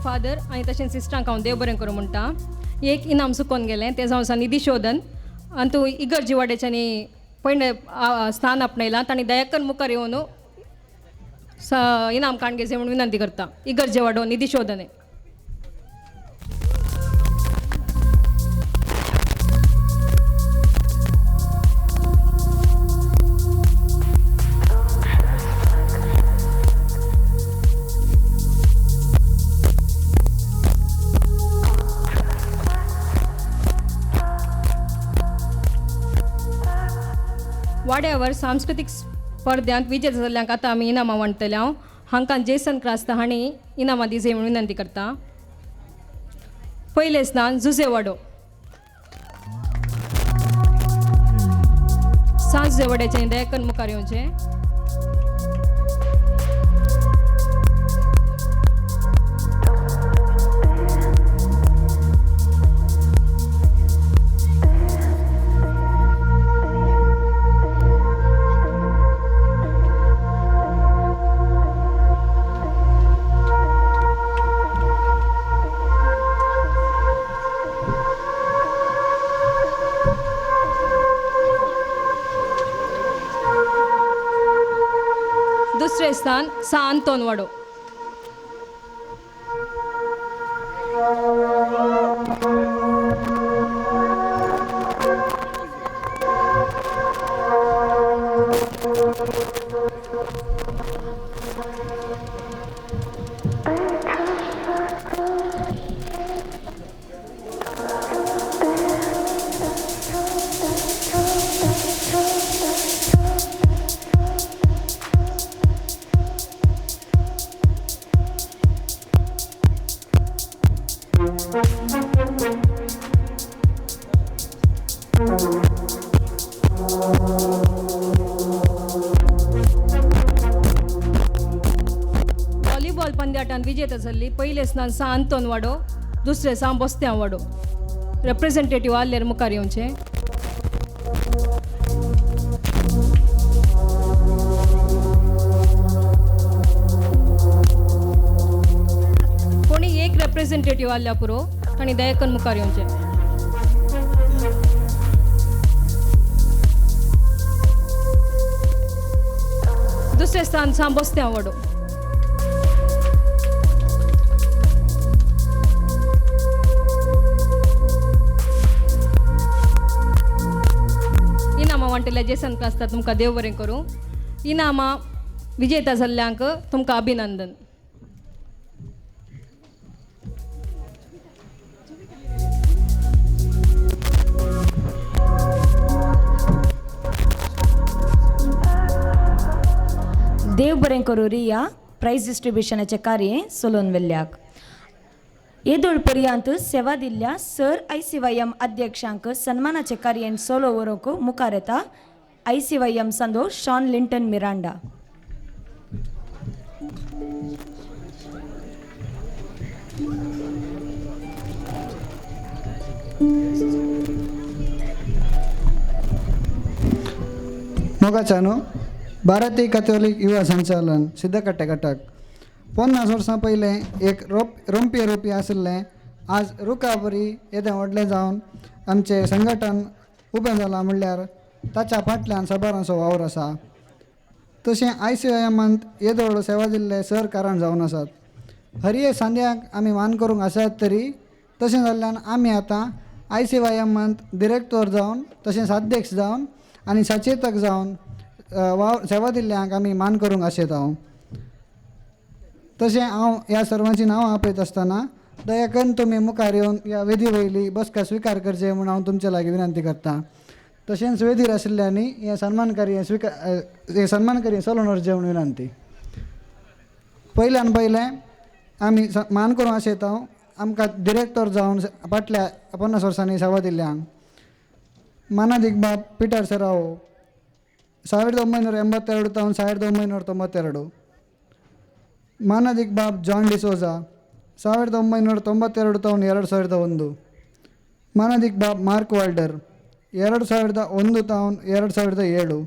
फादर आनी तशेंच सिस्टरांक हांव देव बरें करूं म्हणटा. एक इनाम चुकोवन गेलें तें जावन आसा निधी शोधन आनी तूं इगर्जी वाड्याच्यांनी पयलें स्थान आपणयलां. तांणी दयाकन मुखार येवन इनाम काण घेवचें म्हणून विनंती करता. इगर्जे वाडो निधी शोधन. वाड्यावर सांस्कृतिक स्पर्धांत विजेते जाल्ल्यांक आतां आमी इनामां वांटतले. हांकां जेसन क्रास्ता हांणी इनामां दिजे म्हणून विनंती करता. पयलें स्थान जुजेवाडो. सांज जुजेवाड्याचे दयाकन मुखार येवचें. दुसरें स्थान सा आंतोन वाडो. विजेता जाल्ली पयले स्नान सा अंतोन वाडो दुसरे सा बस्त्यां वाडो रिप्रेझेंटेटिव्ह आल्लेर मुखार येवचे. कोणी एक रिप्रेझेंटेटिव्ह आल्या पुरो आणि दयाकन मुखार येवचे. दुसरे स्थान सा बस्त्यां वाडो. इनामां वांटल्या जे संत आसता तुमकां देव बरें करूं. इनामां विजेता जाल्ल्यांक तुमकां अभिनंदन. देव बरें करूं रिया प्रायज डिस्ट्रिब्युशनाचे कार्य सोलोवन वेल्ल्याक. येदोळ पर्यंत सेवा दिल्ल्या सर ICYM अध्यक्षांक सन्मानाचे कार्यान सोलो वरोंक मुखार येता ICYM संदो शॉन लिंटन मिरांडा. मोगाच्यानो भारतीय कॅथोलिक युवा संचालन सिद्धकट्टे घटक 50 वर्सां पयले एक रोंपे रोपी आशिल्लें आज रुखाबरी येदें व्हडलें जावन आमचें संघटन उबें जालां म्हणल्यार ताच्या फाटल्यान साबारांचो वावर आसा. तशें ICYMंत येदोळ सेवा दिल्ले सर कारण जावन आसात. हर एक सांद्याक आमी मान करूंक आसात तरी तशें जाल्ल्यान आमी आतां ICYMंत डिरेक्टर जावन तशेंच अध्यक्ष जावन आनी सचेतक जावन सेवा दिल्ल्यांक आमी मान करूंक आशेत. तशें हांव ह्या सर्वांची नांवां आपयत आसतना दया करून तुमी मुखार येवन ह्या वेदी वयली बसका स्विकार करचे म्हूण हांव तुमचे लागीं विनंती करतां. तशेंच वेदीर आशिल्ल्यांनी हें सन्मान कार्य चलोवन व्हरचें म्हूण विनंती. पयल्यान पयलें आमी मान करूं आशेत आमकां डिरेक्टर जावन फाटल्या 50 वर्सांनी सेवा दिल्ल्यांक. मानादीक बाब पिटर सेरावो 1982 ತಾವನ್ 1992. ಮಾನದಿಕ್ ಬಾಬ್ ಜಾನ್ ಡಿಸೋಜಾ 1992 ತಾವನ್ 2001. ಮಾನದಿಕ್ ಬಾಬ್ ಮಾರ್ಕ್ ವಾಲ್ಡರ್ 2001 ತಾವನ್ 2007.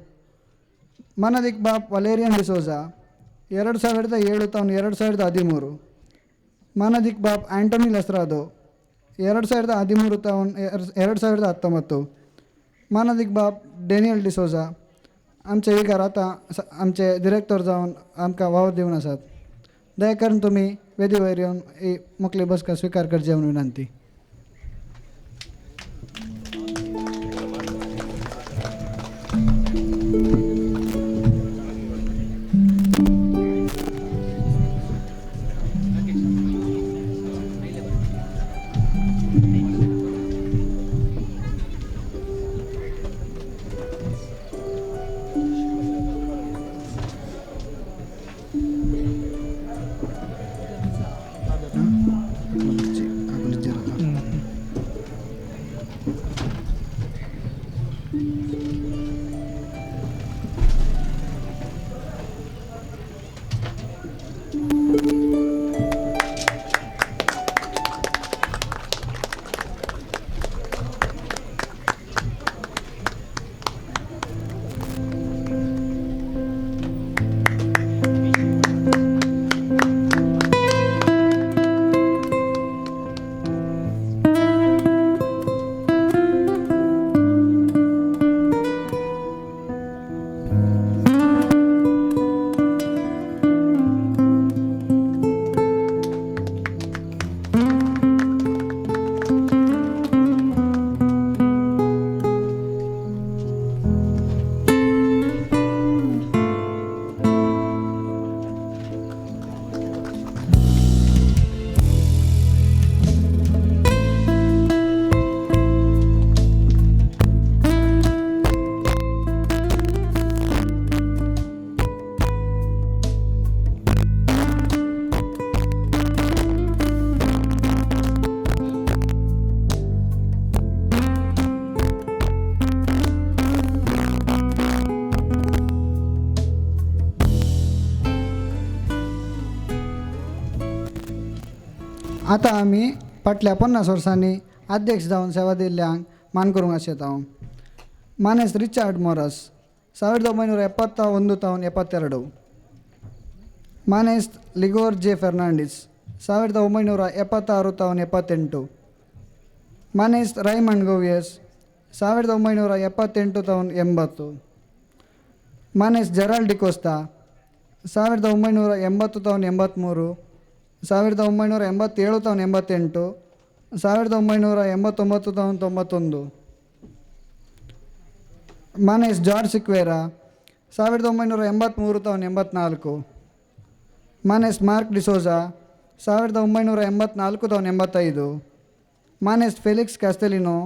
ಮಾನದಿಕ್ ಬಾಬ್ ವಲೇರಿಯನ್ ಡಿಸೋಜಾ 2007 ತಾವನ್ 2013. ಮಾನದಿಕ್ ಬಾಬ್ ಆಂಟೋನಿ ಲಸ್ರಾದೋ 2013 ತಾವನ್ 2019. मानदिक बाब डेनियल डिसोजा आमचे विकार आतां आमचे डिरेक्टर जावन आमकां वावर दिवन आसात. दया करून तुमी वेदी वयर येवन ही मुखली बसका स्विकार करचे म्हणून विनंती. आतां आमी फाटल्या 50 वर्सांनी अध्यक्ष जावन सेवा दिल्ल्यांक मान करूंक आशेत हांव. मानेस रिचार्ड मोरस 1971 ತಾವನ್ 72. ಮಾನೆಸ್ ಲಿಗೋರ್ ಜೆ ಫೆರ್ನಾಂಡಿಸ್ 1976 ತಾವನ್ 78. ಮಾನೆಸ್ ರೈಮಂಡ್ ಗೋವಿಯಸ್ 1978 ತಾವನ್ 80. ಮಾನೆಸ್ ಜೆರಾಲ್ಡ್ ಡಿಕೋಸ್ತಾ 1980 ತಾವನ್ 83, 1987 ತಾವನ್ 88, 1989 ತಾವನ್ 91. ಮಾನೆಸ್ ಜಾರ್ಜ್ ಸಿಕ್ವೇರಾ 1983 ತಾವನ್ 84. ಮಾನೆಸ್ ಮಾರ್ಕ್ ಡಿಸೋಜಾ 1984 ತಾವನ್ 85. ಮಾನೆಸ್ ಫೆಲಿಕ್ಸ್ ಕ್ಯಾಸ್ಟೆಲಿನೋ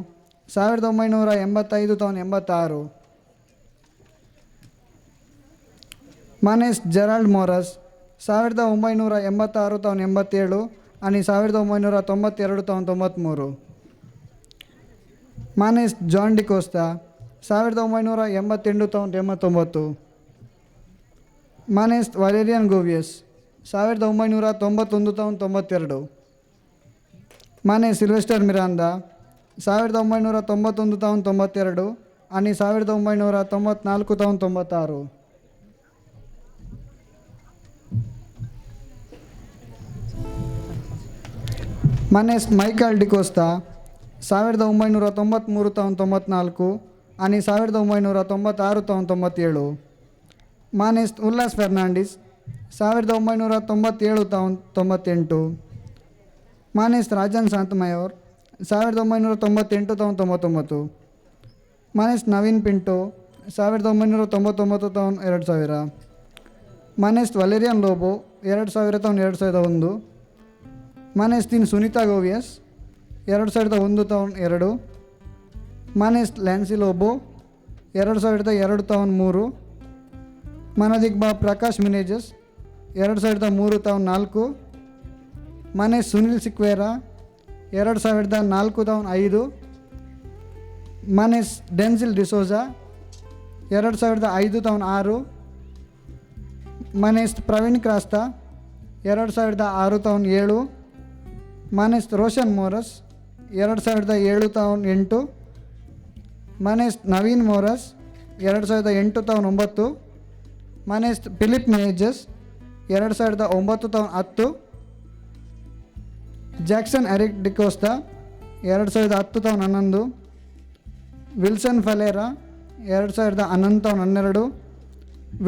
1985 ತಾವನ್ 86. ಮಾನೆಸ್ ಜೆರಾಲ್ಡ್ ಮೋರಸ್ 1986 ತಾವನ್ 87 आणि 1992 ತಾವನ್ 93. ಮಾನೆಸ್ ಜಾನ್ ಡಿಕೋಸ್ತಾ 1988 ತಾವನ್ 89. ಮಾನೆಸ್ ವಾಲೇರಿಯನ್ ಗೋವಿಯಸ್ 1991 ತಾವನ್ 92. ಮಾನೆಸ್ ಸಿಲ್ವೆಸ್ಟರ್ ಮಿರಾಂದಾ 1991 ತಾವನ್ 92 आणि 1994 ತಾವನ್ 96. ಮಾನೆಸ್ ಮೈಕಲ್ ಡಿಕೋಸ್ತಾ 1993 ತಾವನ್ 94 आणि 1996 ತಾವನ್ 97. ಮಾನೆಸ್ ಉಲ್ಲಾಸ್ ಫೆರ್ನಾಂಡಿಸ್ 1997 ತಾವನ್ 98. ಮಾನೆಸ್ ರಾಜನ್ ಶಾಂತಮಯೋರ್ 1998 ತಾವನ್ 99. ಮಾನೆಸ್ ನವೀನ್ ಪಿಂಟೋ 1999 ತಾವನ್ 2000. ಮಾನೆಸ್ ವಲೇರಿಯನ್ ಲೋಬೋ 2000 ತಾವನ್ 2001. ಮಾನೆಸ್ ತಿನ್ ಸುನೀತಾ ಗೋವಿಯಸ್ 2001 ತಾವನ್ 2. ಮಾನೆಸ್ ಲ್ಯಾನ್ಸಿ ಲೋಬೋ 2002 ತಾವನ್ 3. ಮಾನದಿಗ್ಬಾ ಪ್ರಕಾಶ್ ಮಿನೇಜಸ್ 2003 ತಾವನ್ 4. ಮಾನೆಸ್ ಸುನಿಲ್ ಸಿಕ್ವೇರಾ 2004 ತಾವನ್ 5. ಮಾನೆಸ್ ಡೆನ್ಸಿಲ್ ಡಿಸೋಜಾ 2005 ತಾವನ್ 6. ಮಾನೆಸ್ ಪ್ರವೀಣ್ ಕ್ರಾಸ್ತಾ 2006 ತಾವನ್ 7. ಮಾನೆಸ್ ರೋಷನ್ ಮೋರಸ್ 2007 ತಾವನ್ 8. ಮಾನೆಸ್ ನವೀನ್ ಮೋರಸ್ 2008 ತಾವನ್ 9. ಮಾನೆಸ್ ಫಿಲಿಪ್ ಮಿನೇಜಸ್ 2009 ತಾವನ್ 10. ಜಾಕ್ಸನ್ ಎರಿಕ್ ಡಿಕೋಸ್ತಾ 2010 ತಾವನ್ 11. ವಿಲ್ಸನ್ ಫಲೇರಾ 2011 ತಾವನ್ 12.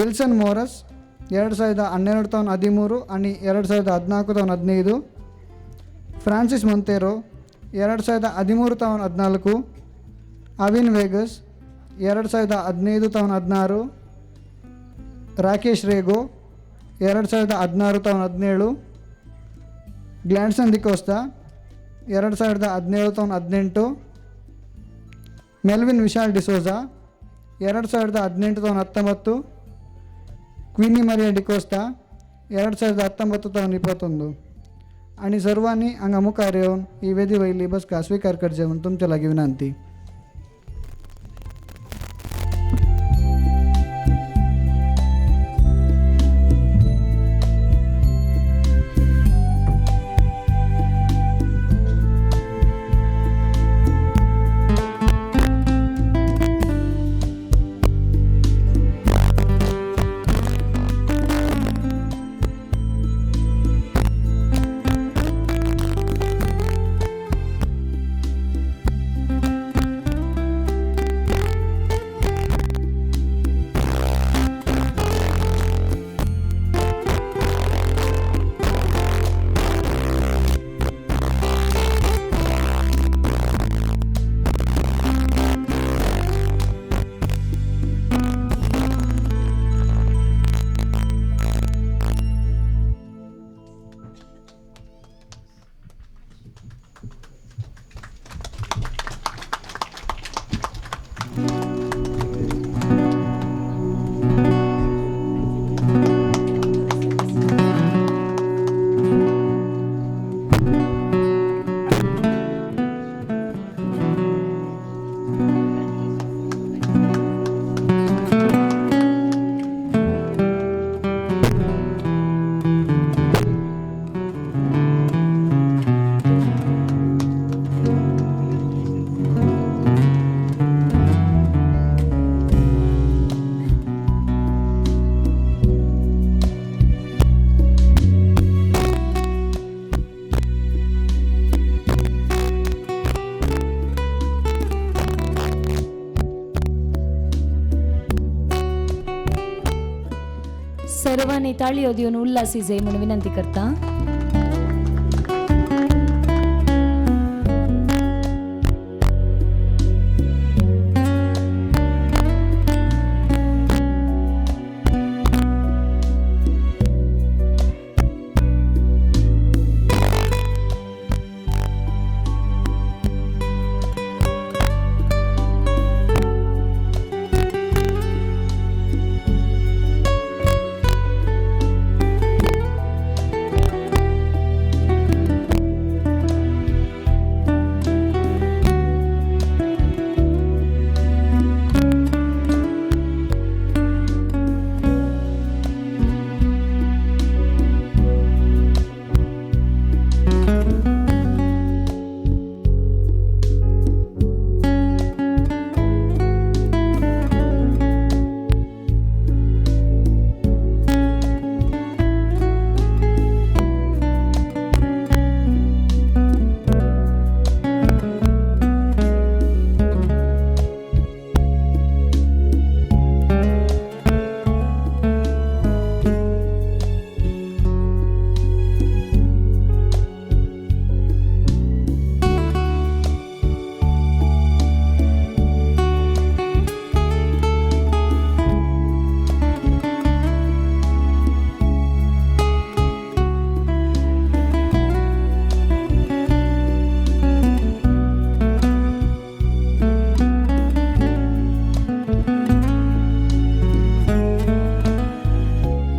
ವಿಲ್ಸನ್ ಮೋರಸ್ 2012 ತಾವನ್ 13 आणि 2014 ತಾವನ್ 15. ಫ್ರಾನ್ಸಿಸ್ ಮೊಂತೇರೋ 2013 ತಾವನ್ 14. ಅವಿನ್ ವೇಗಸ್ 2015 ತಾವನ್ 16. ರಾಕೇಶ್ ರೇಗೋ 2016 ತಾವನ್ 17. ಗ್ಲ್ಯಾಡ್ಸನ್ ಡಿಕೋಸ್ತಾ 2017 ತಾವನ್ 18. ಮೆಲ್ವಿನ್ ವಿಶಾಲ್ ಡಿಸೋಜಾ 2018 तावन 19. क्विनी मरिया डिकोस्ता 2019 तावन 21. आणि सर्वांनी हांगा मुखार येवन ही वेदी वयली बसका स्वीकार करचे म्हणून तुमच्या लागीं विनंती. सर्वांनी ताळयो दिवन उल्हासी जाय म्हणून विनंती करता.